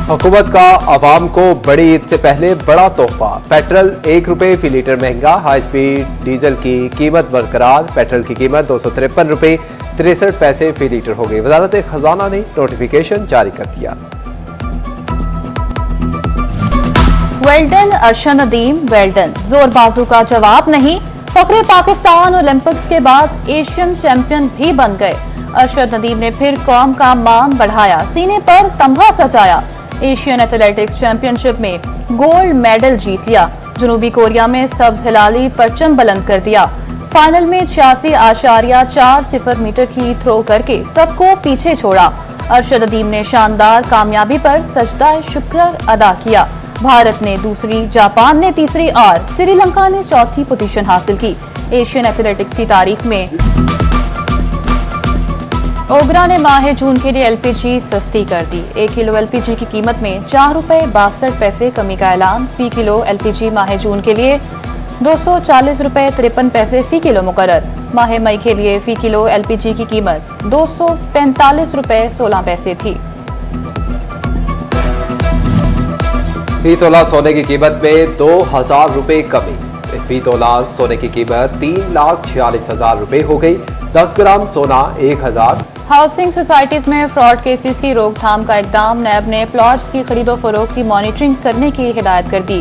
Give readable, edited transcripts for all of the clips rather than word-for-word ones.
हुकूमत का आवाम को बड़ी ईद से पहले बड़ा तोहफा। पेट्रोल 1 रुपए फी लीटर महंगा। हाई स्पीड डीजल की कीमत बरकरार। पेट्रोल की कीमत 253 रुपए 63 पैसे फी लीटर हो गई। वजारत खजाना ने नोटिफिकेशन जारी कर दिया। Well done Arshad Nadeem, well done. जोर बाजू का जवाब नहीं। फखरे पाकिस्तान ओलंपिक्स के बाद एशियन चैंपियन भी बन गए। अरशद नदीम ने फिर कौम का मान बढ़ाया, सीने पर तमगा सजाया। एशियन एथलेटिक्स चैंपियनशिप में गोल्ड मेडल जीत लिया। जनूबी कोरिया में सब्ज हिलाली परचम बुलंद कर दिया। फाइनल में 86.40 मीटर की थ्रो करके सबको पीछे छोड़ा। अरशद नदीम ने शानदार कामयाबी पर सजदा शुक्र अदा किया। भारत ने दूसरी, जापान ने तीसरी और श्रीलंका ने चौथी पोजीशन हासिल की। एशियन एथलेटिक्स की तारीख में ओबरा ने माह जून के लिए एलपीजी सस्ती कर दी। 1 किलो एलपीजी की कीमत में 4 रुपए 62 पैसे कमी का ऐलान। फी किलो एलपीजी माह जून के लिए 240 रुपए 53 पैसे फी किलो मुकर्रर। माह मई के लिए फी किलो एलपीजी की कीमत 245 रुपए 16 पैसे थी। फी तोला सोने की कीमत में 2000 रुपए कमी। फी तोला सोने की कीमत 3,46,000 रुपए हो गई। 10 ग्राम सोना 1000। हाउसिंग सोसाइटीज में फ्रॉड केसेस की रोकथाम का इकदाम। नैब ने प्लॉट्स की खरीदो फरोख्त की मॉनिटरिंग करने की हिदायत कर दी।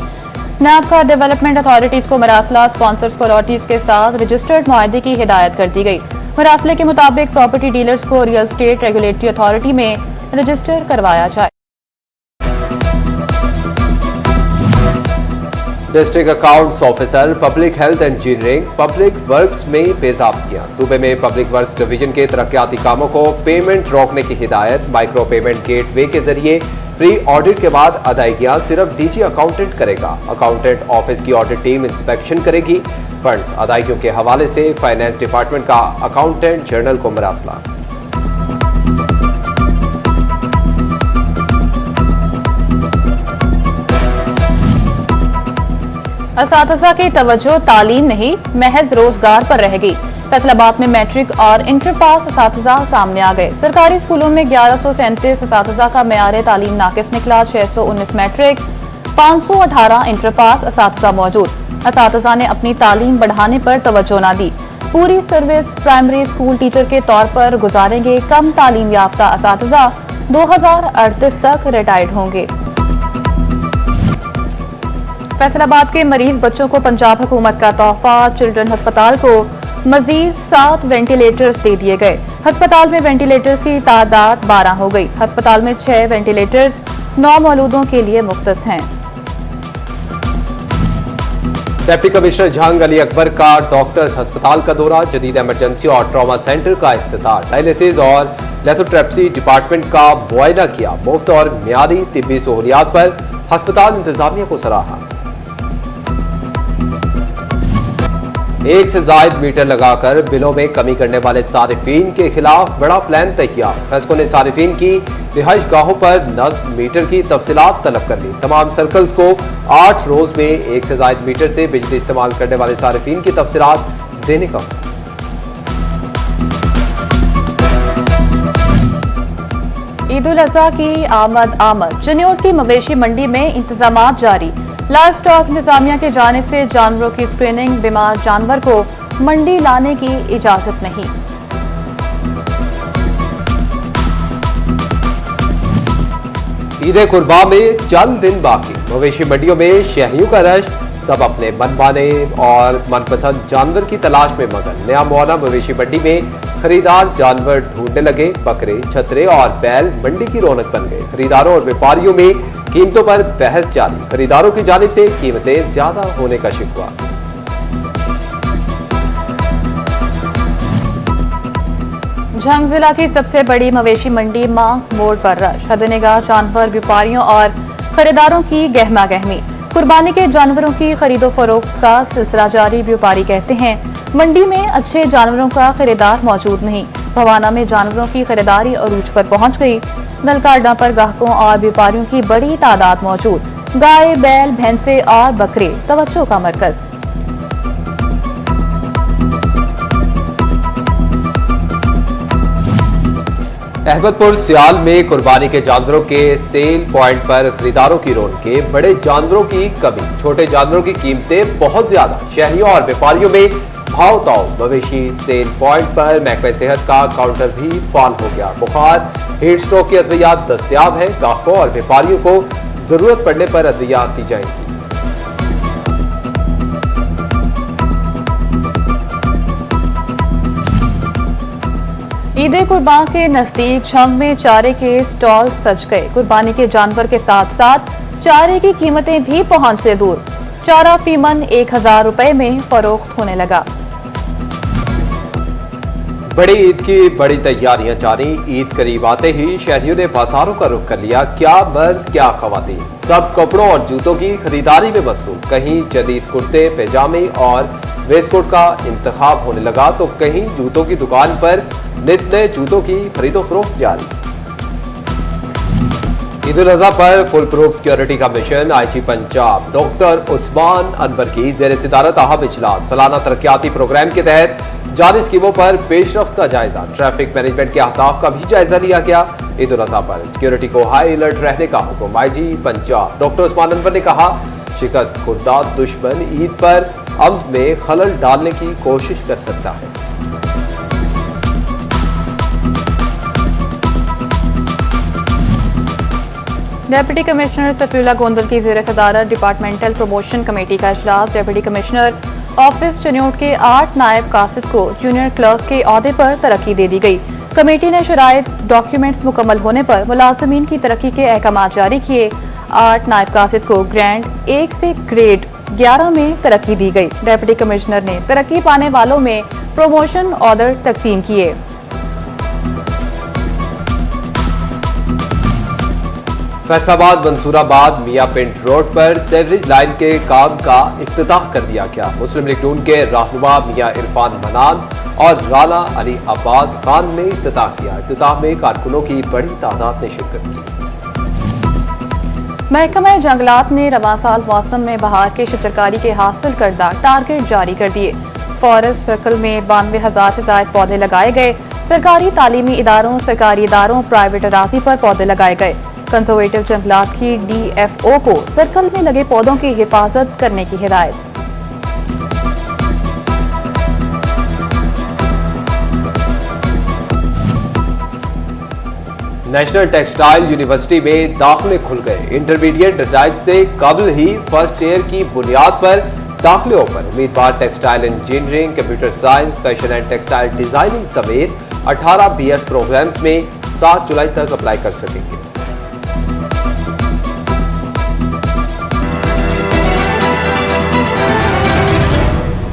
नैब का डेवलपमेंट अथॉरिटीज को मरासला स्पॉन्सर्स अथॉरिटीज के साथ रजिस्टर्ड मुआहदे की हिदायत कर दी गई। मरासले के मुताबिक प्रॉपर्टी डीलर्स को रियल एस्टेट रेगुलेटरी अथॉरिटी में रजिस्टर करवाया जाए। District accounts officer, public health engineering, public works में पेशाबियां। सूबे में पब्लिक वर्क्स डिवीजन के तरक्याती कामों को पेमेंट रोकने की हिदायत। माइक्रो पेमेंट गेटवे के जरिए प्री ऑडिट के बाद अदायगियां सिर्फ डीजी अकाउंटेंट करेगा। अकाउंटेंट ऑफिस की ऑडिट टीम इंस्पेक्शन करेगी। फंड्स अदायगियों के हवाले से फाइनेंस डिपार्टमेंट का अकाउंटेंट जनरल को मरासला। असातिज़ा की तवज्जो तालीम नहीं, महज रोजगार पर रह गई। फैसलाबाद में मैट्रिक और इंटर पास असातिज़ा सामने आ गए। सरकारी स्कूलों में 1137 असातिज़ा का मेयार तालीम नाकिस निकला। 619 मैट्रिक, 518 इंटर पास असातिज़ा मौजूद। असातिज़ा ने अपनी तालीम बढ़ाने पर तवज्जो न दी। पूरी सर्विस प्राइमरी स्कूल टीचर के तौर पर गुजारेंगे। कम तालीम याफ्ता असातिज़ा 2038 तक रिटायर्ड होंगे। फैसलाबाद के मरीज बच्चों को पंजाब हुकूमत का तोहफा। चिल्ड्रन अस्पताल को मजीद 7 वेंटिलेटर्स दे दिए गए। अस्पताल में वेंटिलेटर्स की तादाद 12 हो गई। अस्पताल में 6 वेंटिलेटर्स 9 मौलूदों के लिए मुख्तस हैं। डिप्टी कमिश्नर जहांग अली अकबर का डॉक्टर्स अस्पताल का दौरा। जदीद इमरजेंसी और ट्रॉमा सेंटर का इफ्तिताह। डायलिसिस और लेथोट्रेप्सी डिपार्टमेंट का मुआयना किया। मुफ्त और मियादी तिब्बी सहूलियात पर अस्पताल इंतजामिया को सराहा। 1 से ज्यादा मीटर लगाकर बिलों में कमी करने वाले सारिफीन के खिलाफ बड़ा प्लान तैयार। फैसकों ने सारिफीन की रिहाइश गाहों पर नस्ब मीटर की तफसीलात तलब कर ली। तमाम सर्कल्स को 8 रोज में 1 से ज्यादा मीटर से बिजली इस्तेमाल करने वाले सारिफीन की तफसीलात देने का। ईद उल अजहा की आमद। चिन्योट की मवेशी मंडी में इंतजाम जारी। लाइव स्टॉक इंतजामिया की जानिब से जानवरों की स्क्रीनिंग। बीमार जानवर को मंडी लाने की इजाजत नहीं। ईद कुर्बा में चंद दिन बाकी। मवेशी मंडियों में शहरियों का रश। सब अपने मनमाने और मनपसंद जानवर की तलाश में मगन। नया मुआना मवेशी मंडी में खरीदार जानवर ढूंढने लगे। बकरे, छतरे और बैल मंडी की रौनक बन गए। खरीदारों और व्यापारियों में कीमतों पर बहस जारी। खरीदारों की जानिब से कीमतें ज्यादा होने का शिकवा। झंग जिला की सबसे बड़ी मवेशी मंडी मांग मोड़ पर रश। हदनिगाह जानवर व्यापारियों और खरीदारों की गहमा गहमी। कुर्बानी के जानवरों की खरीदो फरोख्त का सिलसिला जारी। व्यापारी कहते हैं मंडी में अच्छे जानवरों का खरीदार मौजूद नहीं। भवाना में जानवरों की खरीदारी अरूज पर पहुंच गई। नलकाडा पर ग्राहकों और व्यापारियों की बड़ी तादाद मौजूद। गाय, बैल, भैंसे और बकरे तवज्जो का मरकज। अहमदपुर सियाल में कुर्बानी के जानवरों के सेल पॉइंट पर खरीदारों की रौनकें, बड़े जानवरों की कमी, छोटे जानवरों की कीमतें बहुत ज्यादा। शहरियों और व्यापारियों में भाव ताव। मवेशी सेल पॉइंट पर महकमे सेहत का काउंटर भी फाल हो गया। बुखार, हीट स्ट्रोक की अद्वियात दस्तयाब है। ग्राहकों और व्यापारियों को जरूरत पड़ने पर अद्वियात दी जाएंगी। ईद कुर्बान के नजदीक झंग में चारे के स्टॉल सज गए। कुर्बानी के जानवर के साथ साथ चारे की कीमतें भी पहुंच से दूर। चारा फीमन 1000 रुपए में फरोख्त होने लगा। बड़ी ईद की बड़ी तैयारियां जारी। ईद करीब आते ही शहरियों ने बाजारों का रुख कर लिया। क्या मर्द क्या खवातीन, सब कपड़ों और जूतों की खरीदारी में मसरूफ। कहीं जदीद कुर्ते पैजामे और वेस्टकोट का इंतखाब होने लगा तो कहीं जूतों की दुकान पर नित नए जूतों की खरीदो फरोख्त जारी। ईद उल अजहा पर फुल प्रूफ सिक्योरिटी का mission. IG Punjab doctor Usman Anwar की जेर सिदारत अहम इजलास। सालाना तरक्याती प्रोग्राम के तहत जारी स्कीमों पर पेशरफ्त का जायजा। ट्रैफिक मैनेजमेंट के अहदाफ का भी जायजा लिया गया। ईद उल अजहा पर सिक्योरिटी को हाई अलर्ट रहने का हुक्म। आईजी पंजाब डॉक्टर उस्मान अनवर ने कहा, शिकस्त खुर्दा दुश्मन ईद पर अम्न में खलल डालने की कोशिश कर सकता है। डेप्यूटी कमिश्नर सफीउल्लाह गोंदल की जेर सदारत डिपार्टमेंटल प्रमोशन कमेटी का इजलास। डेप्यूटी कमिश्नर ऑफिस चन्योट के 8 नायब कासिद को जूनियर क्लर्क के ओहदे पर तरक्की दे दी गई। कमेटी ने शराइत डॉक्यूमेंट्स मुकम्मल होने पर मुलाजमीन की तरक्की के अहकाम जारी किए। 8 नायब कासिद को ग्रेड 1 से ग्रेड 11 में तरक्की दी गई। डेप्यूटी कमिश्नर ने तरक्की पाने वालों में प्रमोशन ऑर्डर तकसीम किए। फैसलाबाद मंसूराबाद मियां पिंड रोड पर सेवरेज लाइन के काम का इफ्तिताह कर दिया गया। मुस्लिम लीग नून के रहनुमा मियां इरफान मनान और राना अली अब्बास खान ने इफ्तिताह किया। इफ्तिताह में कारकुनों की बड़ी तादाद ने शिरकत की। महकमा जंगलात ने रवा साल मौसम में बहार के शजरकारी के हासिल करदा टारगेट जारी कर दिए। फॉरेस्ट सर्कल में 92,000 से ज्यादा पौधे लगाए गए। सरकारी तालीमी इदारों, सरकारी इदारों, प्राइवेट अराजी पर पौधे लगाए गए। कंजर्वेटिव जंगलात की डीएफओ को सर्कल में लगे पौधों की हिफाजत करने की हिदायत। नेशनल टेक्सटाइल यूनिवर्सिटी में दाखिले खुल गए। इंटरमीडिएट रिजल्ट से कबल ही फर्स्ट ईयर की बुनियाद पर दाखिले ओपन। उम्मीदवार textile engineering, computer science, fashion and textile designing समेत 18 बीएस प्रोग्राम्स में 7 जुलाई तक अप्लाई कर सकेंगे।